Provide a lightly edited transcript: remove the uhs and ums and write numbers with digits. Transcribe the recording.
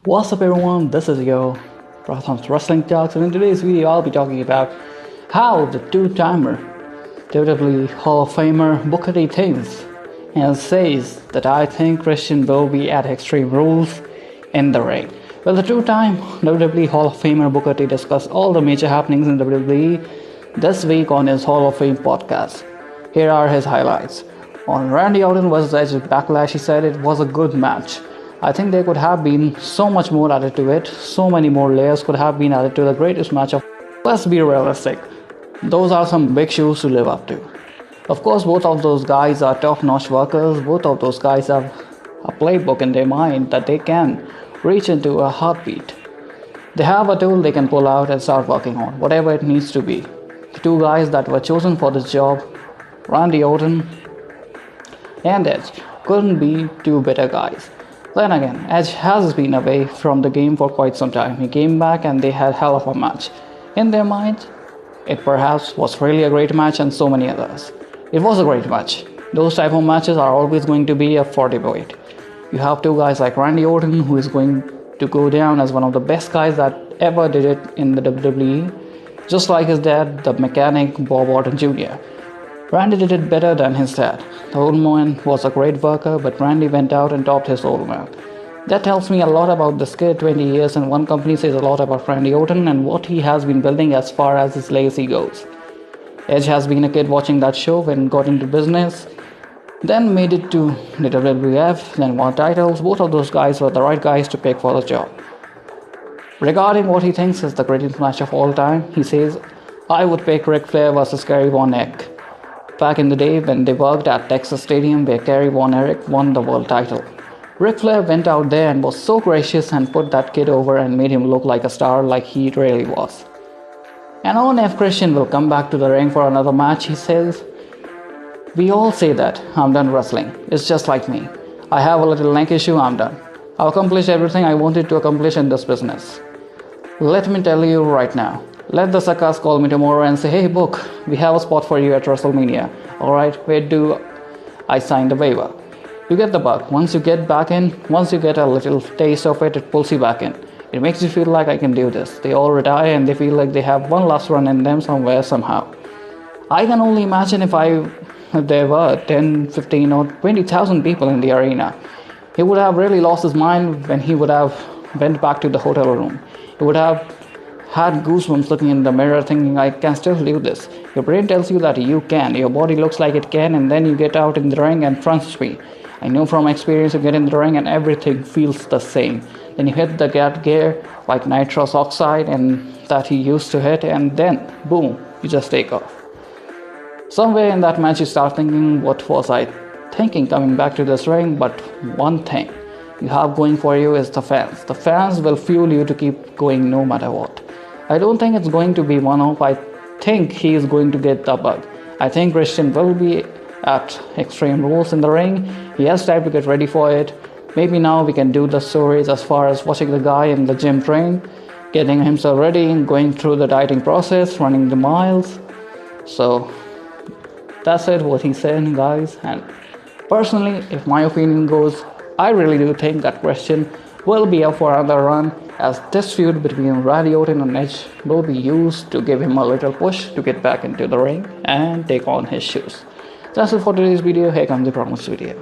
What's up everyone, this is your Pratham's Wrestling Talks, and in today's video I'll be talking about how the two-timer WWE Hall of Famer Booker T thinks and says that I think Christian will be at Extreme Rules in the ring. Well, the two-time WWE Hall of Famer Booker T discussed all the major happenings in WWE this week on his Hall of Fame podcast. Here are his highlights. On Randy Orton vs Edge Backlash, he said it was a good match. I think there could have been so much more added to it, so many more layers could have been added to the greatest match of. Let's be realistic, those are some big shoes to live up to. Of course, both of those guys are top-notch workers, both of those guys have a playbook in their mind that they can reach into a heartbeat. They have a tool they can pull out and start working on, whatever it needs to be. The two guys that were chosen for this job, Randy Orton and Edge, couldn't be two better guys. Then again, Edge has been away from the game for quite some time. He came back and they had hell of a match. In their minds, it perhaps was really a great match and so many others. It was a great match. Those type of matches are always going to be up for debate. You have two guys like Randy Orton, who is going to go down as one of the best guys that ever did it in the WWE, just like his dad, the mechanic Bob Orton Jr. Randy did it better than his dad. The old man was a great worker, but Randy went out and topped his old man. That tells me a lot about this kid, 20 years, and one company says a lot about Randy Orton and what he has been building as far as his legacy goes. Edge has been a kid watching that show when got into business, then made it to the WWF, then won titles. Both of those guys were the right guys to pick for the job. Regarding what he thinks is the greatest match of all time, he says, I would pick Ric Flair vs Kerry Von Erich. Back in the day when they worked at Texas Stadium where Kerry Von Erich won the world title. Ric Flair went out there and was so gracious and put that kid over and made him look like a star like he really was. And on if Christian will come back to the ring for another match, he says, we all say that, I'm done wrestling. It's just like me. I have a little neck issue, I'm done. I've accomplished everything I wanted to accomplish in this business. Let me tell you right now. Let the suckers call me tomorrow and say, hey Book, we have a spot for you at WrestleMania. Alright, where do I sign the waiver? You get the bug. Once you get back in, once you get a little taste of it, it pulls you back in. It makes you feel like I can do this. They all retire and they feel like they have one last run in them somewhere, somehow. I can only imagine if there were 10, 15 or 20,000 people in the arena. He would have really lost his mind when he would have went back to the hotel room. He would have had goosebumps looking in the mirror thinking I can still do this. Your brain tells you that you can, your body looks like it can, and then you get out in the ring and trust me. I know from experience you get in the ring and everything feels the same. Then you hit the gear like nitrous oxide and that he used to hit, and then boom, you just take off. Somewhere in that match you start thinking, what was I thinking coming back to this ring? But one thing you have going for you is the fans. The fans will fuel you to keep going no matter what. I don't think it's going to be one-off. I think he is going to get the bug. I think Christian will be at Extreme Rules in the ring. He has time to get ready for it. Maybe now we can do the stories as far as watching the guy in the gym train, getting himself ready, going through the dieting process, running the miles. So that's it, what he said, guys. And personally, if my opinion goes, I really do think that Christian will be up for another run, as this feud between Randy Orton and Edge will be used to give him a little push to get back into the ring and take on his shoes. That's it for today's video. Here comes the promised video.